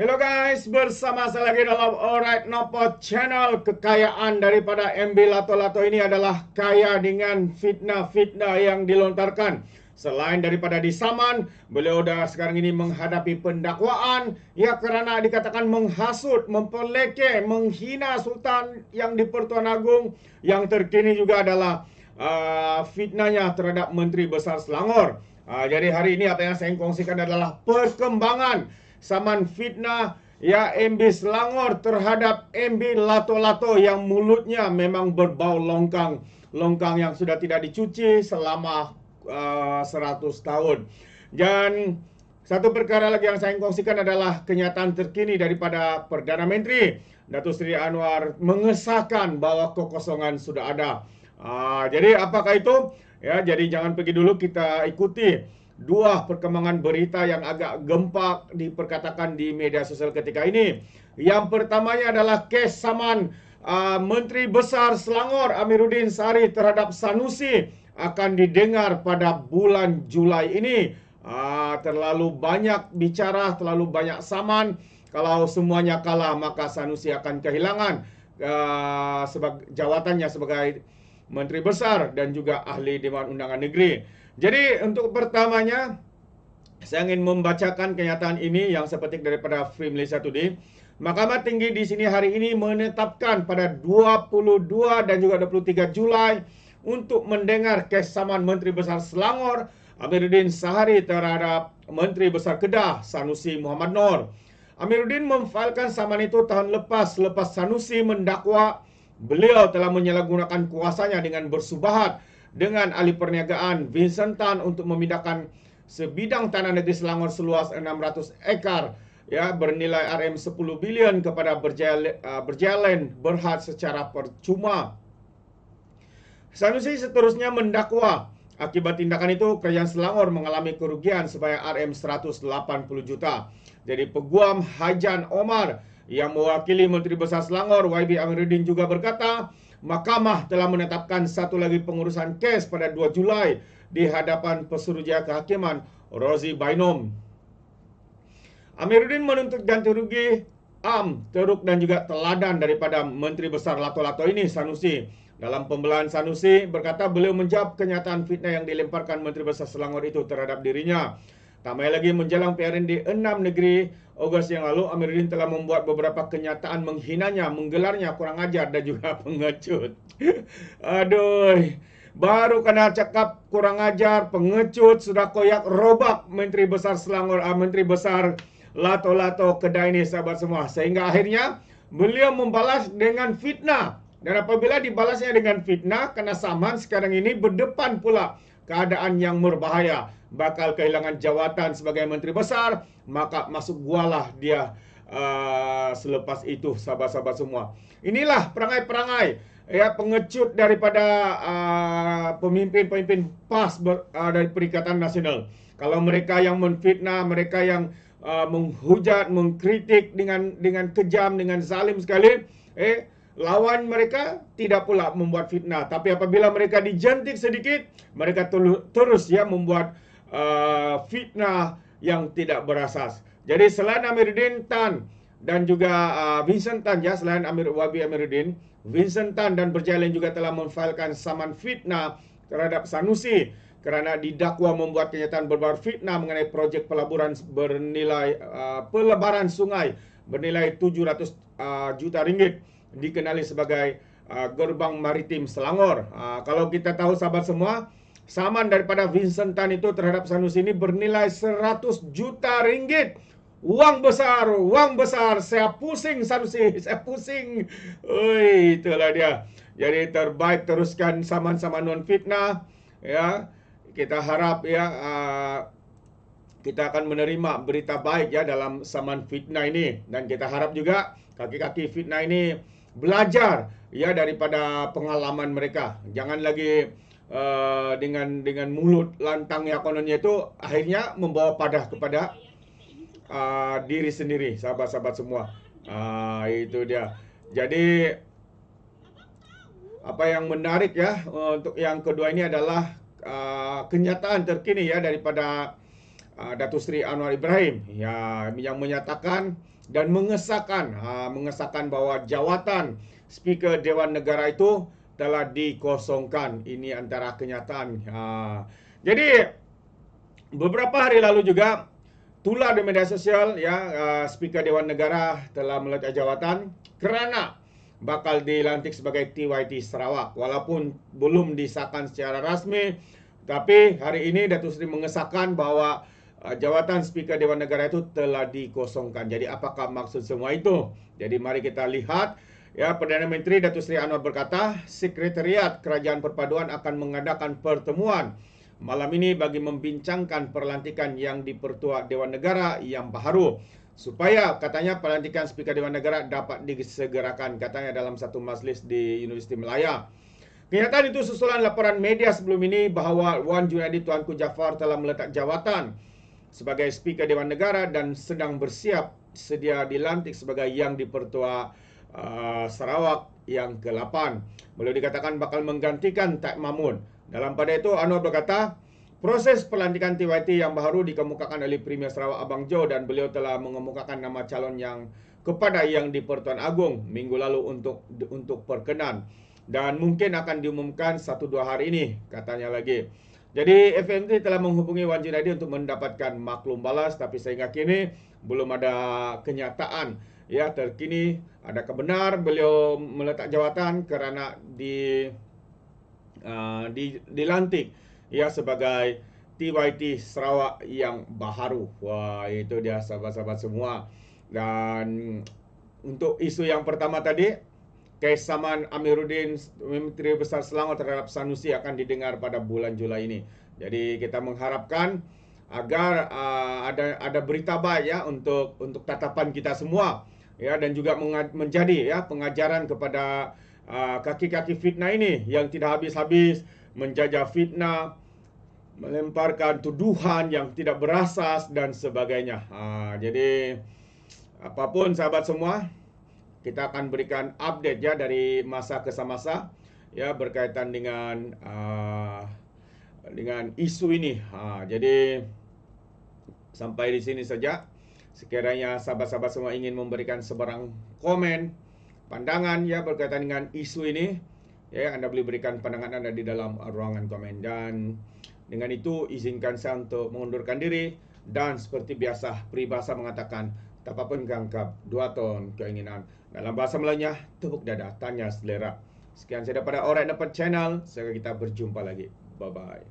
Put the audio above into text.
Hello guys, bersama saya lagi dalam Alright Nopo Channel. Kekayaan daripada MB Lato-Lato ini adalah kaya dengan fitnah-fitnah yang dilontarkan. Selain daripada disaman, beliau dah sekarang ini menghadapi pendakwaan ya kerana dikatakan menghasut, mempeleke, menghina Sultan yang di Pertuan Agong. Yang terkini juga adalah fitnahnya terhadap Menteri Besar Selangor. Jadi hari ini apa yang saya kongsikan adalah perkembangan saman fitnah ya MB Selangor terhadap MB Lato-Lato yang mulutnya memang berbau longkang. Longkang yang sudah tidak dicuci selama 100 tahun. Dan satu perkara lagi yang saya kongsikan adalah kenyataan terkini daripada Perdana Menteri Datuk Seri Anwar mengesahkan bahawa kekosongan sudah ada. Jadi apakah itu? Ya, jadi jangan pergi dulu, kita ikuti dua perkembangan berita yang agak gempak diperkatakan di media sosial ketika ini. Yang pertamanya adalah kes saman Menteri Besar Selangor Amiruddin Sari terhadap Sanusi akan didengar pada bulan Julai ini. Terlalu banyak bicara, terlalu banyak saman. Kalau semuanya kalah, maka Sanusi akan kehilangan jawatannya sebagai Menteri Besar dan juga Ahli Dewan Undangan Negeri. Jadi untuk pertamanya, saya ingin membacakan kenyataan ini yang saya petik daripada Free Malaysia Today. Mahkamah Tinggi di sini hari ini menetapkan pada 22 dan juga 23 Julai untuk mendengar kes saman Menteri Besar Selangor Amiruddin Sahari terhadap Menteri Besar Kedah Sanusi Muhammad Noor. Amiruddin memfailkan saman itu tahun lepas Sanusi mendakwa beliau telah menyalahgunakan kuasanya dengan bersubahat dengan ahli perniagaan Vincent Tan untuk memindahkan sebidang tanah negeri Selangor seluas 600 ekar ya bernilai RM10 bilion kepada Berjaya Land Berhad secara percuma. Sanusi seterusnya mendakwa akibat tindakan itu Kerajaan Selangor mengalami kerugian sebanyak RM180 juta. Jadi Peguam Hajan Omar yang mewakili Menteri Besar Selangor YB Amiruddin juga berkata, Mahkamah telah menetapkan satu lagi pengurusan kes pada 2 Julai di hadapan Pesuruhjaya Kehakiman Rozi Bainom. Amiruddin menuntut ganti rugi am, teruk dan juga teladan daripada Menteri Besar Lato-Lato ini Sanusi. Dalam pembelaan Sanusi berkata beliau menjawab kenyataan fitnah yang dilemparkan Menteri Besar Selangor itu terhadap dirinya. Tak main lagi menjelang PRND 6 negeri Ogos yang lalu, Amiruddin telah membuat beberapa kenyataan menghinanya, menggelarnya kurang ajar dan juga pengecut. Aduh, baru kena cakap kurang ajar, pengecut, sudah koyak robak Menteri Besar Selangor, Menteri Besar Lato-Lato Kedah ini sahabat semua. Sehingga akhirnya beliau membalas dengan fitnah. Dan apabila dibalasnya dengan fitnah, kena saman sekarang ini berdepan pula keadaan yang berbahaya, bakal kehilangan jawatan sebagai Menteri Besar, maka masuk gualah dia selepas itu sahabat-sahabat semua. Inilah perangai-perangai ya pengecut daripada pemimpin-pemimpin PAS dari Perikatan Nasional. Kalau mereka yang menfitnah, mereka yang menghujat, mengkritik dengan kejam, dengan zalim sekali, lawan mereka tidak pula membuat fitnah. Tapi apabila mereka dijentik sedikit, mereka terus ya membuat fitnah yang tidak berasas. Jadi selain Amiruddin Tan dan juga Vincent Tan ya, selain YB Amiruddin, Vincent Tan dan Berjaya Land juga telah memfailkan saman fitnah terhadap Sanusi kerana didakwa membuat kenyataan berbaur fitnah mengenai projek pelaburan bernilai pelebaran sungai bernilai 700 juta ringgit dikenali sebagai Gerbang Maritim Selangor. Kalau kita tahu sahabat semua, saman daripada Vincent Tan itu terhadap Sanusi ini bernilai 100 juta ringgit. Uang besar. Saya pusing Sanusi, saya pusing. Itulah dia. Jadi terbaik teruskan saman-saman non fitnah. Ya, kita harap ya kita akan menerima berita baik ya dalam saman fitnah ini, dan kita harap juga kaki-kaki fitnah ini belajar ya daripada pengalaman mereka. Jangan lagi dengan mulut lantang ya kononnya itu akhirnya membawa padah kepada diri sendiri sahabat-sahabat semua. Itu dia. Jadi apa yang menarik ya untuk yang kedua ini adalah kenyataan terkini ya daripada Datuk Seri Anwar Ibrahim ya, yang menyatakan dan mengesahkan bahwa jawatan Speaker Dewan Negara itu telah dikosongkan. Ini antara kenyataan. Jadi beberapa hari lalu juga tular di media sosial Speaker Dewan Negara telah meletak jawatan kerana bakal dilantik sebagai TYT Sarawak. Walaupun belum disahkan secara rasmi, tapi hari ini Datuk Seri mengesahkan bahawa jawatan Speaker Dewan Negara itu telah dikosongkan. Jadi apakah maksud semua itu? Jadi mari kita lihat. Perdana Menteri Datuk Seri Anwar berkata, Sekretariat Kerajaan Perpaduan akan mengadakan pertemuan malam ini bagi membincangkan perlantikan yang di-Pertua Dewan Negara yang baharu, supaya katanya pelantikan Speaker Dewan Negara dapat disegerakan, katanya dalam satu majlis di Universiti Melaya. Kenyataan itu susulan laporan media sebelum ini bahawa Wan Junaidi Tuanku Jaafar telah meletak jawatan sebagai Speaker Dewan Negara dan sedang bersiap sedia dilantik sebagai Yang di-Pertua Sarawak yang ke-8. Beliau dikatakan bakal menggantikan Taib Mahmud. Dalam pada itu, Anwar berkata, proses pelantikan TYT yang baru dikemukakan oleh Premier Sarawak Abang Jo dan beliau telah mengemukakan nama calon yang kepada Yang di-Pertuan Agong minggu lalu untuk perkenan. Dan mungkin akan diumumkan 1-2 hari ini, katanya lagi. Jadi FMT telah menghubungi Wan Junaidi untuk mendapatkan maklum balas, tapi sehingga kini belum ada kenyataan. Terkini adakah benar beliau meletak jawatan kerana dilantik sebagai TYT Sarawak yang baharu. Wah, itu dia sahabat-sahabat semua. Dan untuk isu yang pertama tadi, kes saman Amiruddin Menteri Besar Selangor terhadap Sanusi akan didengar pada bulan Julai ini. Jadi kita mengharapkan agar ada berita baik untuk tatapan kita semua, dan juga menjadi pengajaran kepada kaki-kaki fitnah ini yang tidak habis-habis menjajah fitnah, melemparkan tuduhan yang tidak berasas dan sebagainya. Jadi apapun sahabat semua, kita akan berikan update dari masa ke masa berkaitan dengan isu ini. Jadi sampai di sini saja. Sekiranya sahabat-sahabat semua ingin memberikan sebarang komen, pandangan berkaitan dengan isu ini, Anda boleh berikan pandangan Anda di dalam ruangan komen. Dan dengan itu izinkan saya untuk mengundurkan diri, dan seperti biasa peribahasa mengatakan, tapapun gangkap, 2 ton keinginan. Dalam bahasa Melayunya, tepuk dada, tanya selera. Sekian saya daripada Alright Dapat Channel. Sampai kita berjumpa lagi. Bye-bye.